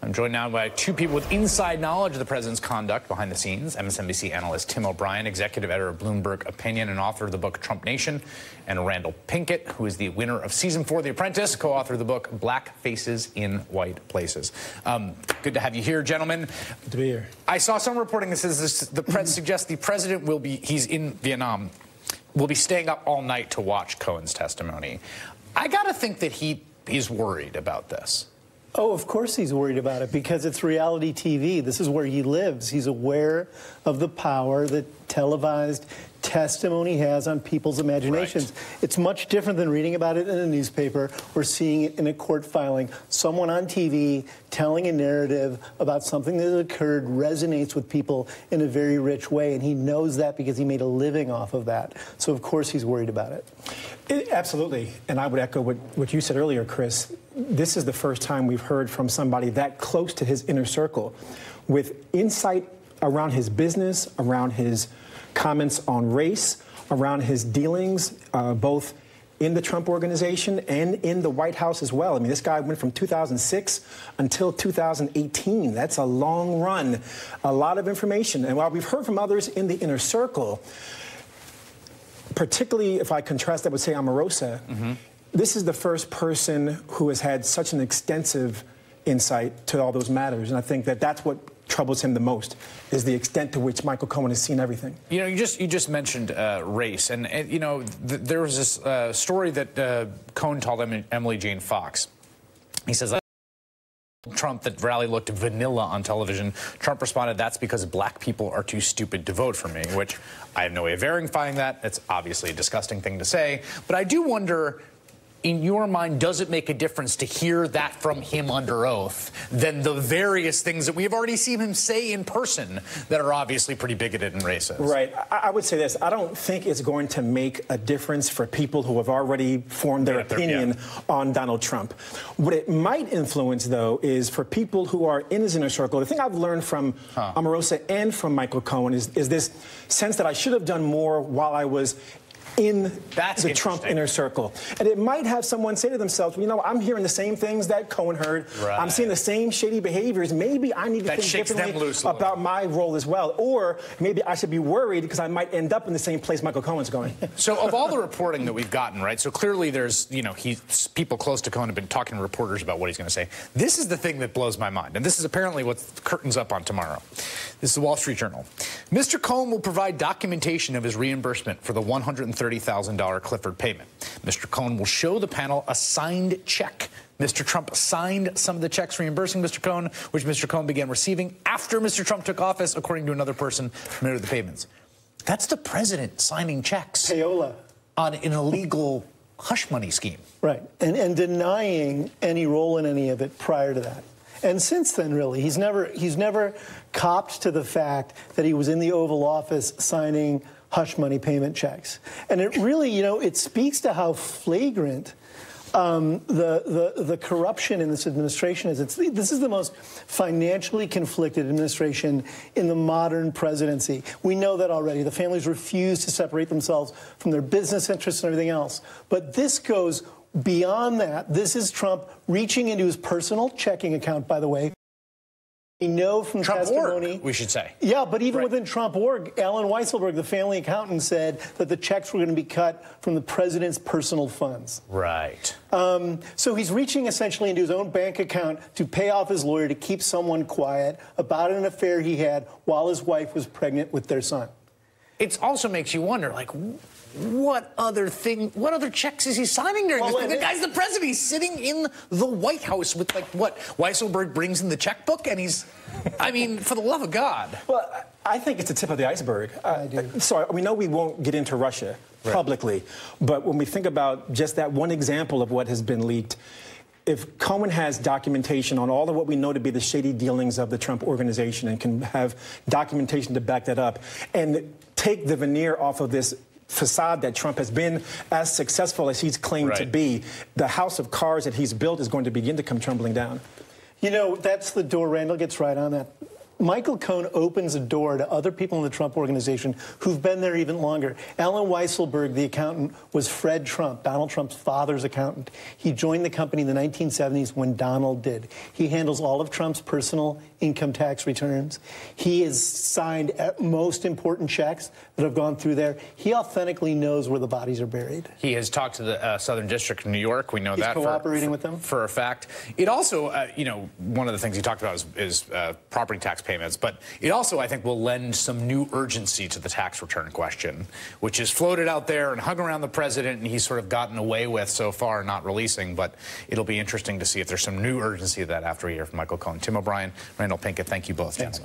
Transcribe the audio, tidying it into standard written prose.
I'm joined now by two people with inside knowledge of the president's conduct behind the scenes. MSNBC analyst Tim O'Brien, executive editor of Bloomberg Opinion and author of the book Trump Nation, and Randall Pinkett, who is the winner of season 4 of The Apprentice, co-author of the book Black Faces in White Places. Good to have you here, gentlemen. Good to be here. I saw some reporting that says the press suggests the president will be, he's in Vietnam, will be staying up all night to watch Cohen's testimony. I got to think that he is worried about this. Oh, of course he's worried about it, because it's reality TV. This is where he lives. He's aware of the power that televised testimony has on people's imaginations. Right. It's much different than reading about it in a newspaper or seeing it in a court filing. Someone on TV telling a narrative about something that occurred resonates with people in a very rich way, and he knows that because he made a living off of that. So, of course, he's worried about it. Absolutely. And I would echo what you said earlier, Chris. This is the first time we've heard from somebody that close to his inner circle with insight around his business, around his comments on race, around his dealings, both in the Trump organization and in the White House as well. I mean, this guy went from 2006 until 2018. That's a long run, a lot of information. And while we've heard from others in the inner circle, particularly if I contrast that with, say, Omarosa, this is the first person who has had such an extensive insight to all those matters. And I think that that's what troubles him the most, is the extent to which Michael Cohen has seen everything. You know, you just mentioned race, and you know, there was this story that Cohen told Emily Jane Fox. He says, Trump, that rally looked vanilla on television. Trump responded, "That's because black people are too stupid to vote for me," which I have no way of verifying that. It's obviously a disgusting thing to say, but I do wonder, in your mind, does it make a difference to hear that from him under oath than the various things that we have already seen him say in person that are obviously pretty bigoted and racist? Right. I would say this. I don't think it's going to make a difference for people who have already formed their opinion on Donald Trump. What it might influence, though, is for people who are in his inner circle. The thing I've learned from Omarosa and from Michael Cohen is this sense that I should have done more while I was in the Trump inner circle. And it might have someone say to themselves, you know, I'm hearing the same things that Cohen heard. Right. I'm seeing the same shady behaviors. Maybe I need to think differently about my role as well. Or maybe I should be worried because I might end up in the same place Michael Cohen's going. So of all the reporting that we've gotten, right, so clearly there's, you know, people close to Cohen have been talking to reporters about what he's going to say. This is the thing that blows my mind. And this is apparently what the curtain's up on tomorrow. This is the Wall Street Journal. Mr. Cohen will provide documentation of his reimbursement for the $130,000 Clifford payment. Mr. Cohen will show the panel a signed check. Mr. Trump signed some of the checks reimbursing Mr. Cohen, which Mr. Cohen began receiving after Mr. Trump took office, according to another person familiar with the payments. That's the president signing checks. Payola. On an illegal hush money scheme. Right. And denying any role in any of it prior to that. And since then, really, he's never copped to the fact that he was in the Oval Office signing hush money payment checks. And it really, you know, it speaks to how flagrant the corruption in this administration is. This is the most financially conflicted administration in the modern presidency. We know that already. The families refuse to separate themselves from their business interests and everything else. But this goes beyond that. This is Trump reaching into his personal checking account, by the way. We know from Trump testimony, we should say. Yeah, but even within Trump org, Alan Weisselberg, the family accountant, said that the checks were going to be cut from the president's personal funds. Right. So he's reaching essentially into his own bank account to pay off his lawyer to keep someone quiet about an affair he had while his wife was pregnant with their son. It also makes you wonder, like, what other checks is he signing during this? The guy's the president. He's sitting in the White House with, like, what? Weisselberg brings in the checkbook, and he's, I mean, for the love of God. Well, I think it's the tip of the iceberg. So we know we won't get into Russia publicly, but when we think about just that one example of what has been leaked, if Cohen has documentation on all of what we know to be the shady dealings of the Trump organization and can have documentation to back that up and take the veneer off of this facade that Trump has been as successful as he's claimed to be, the house of cards that he's built is going to begin to come tumbling down. You know, that's the door. Randall gets right on that. Michael Cohen opens a door to other people in the Trump organization who've been there even longer. Alan Weisselberg, the accountant, was Fred Trump, Donald Trump's father's accountant. He joined the company in the 1970s when Donald did. He handles all of Trump's personal income tax returns. He has signed most important checks that have gone through there. He authentically knows where the bodies are buried. He has talked to the Southern District of New York. We know He's that cooperating with them for a fact. It also, you know, one of the things he talked about is property tax payments, but it also, I think, will lend some new urgency to the tax return question, which is floated out there and hung around the president, and he's sort of gotten away with so far not releasing. But it'll be interesting to see if there's some new urgency to that after a year from Michael Cohen. Tim O'Brien, Randall Pinkett, thank you both, gentlemen.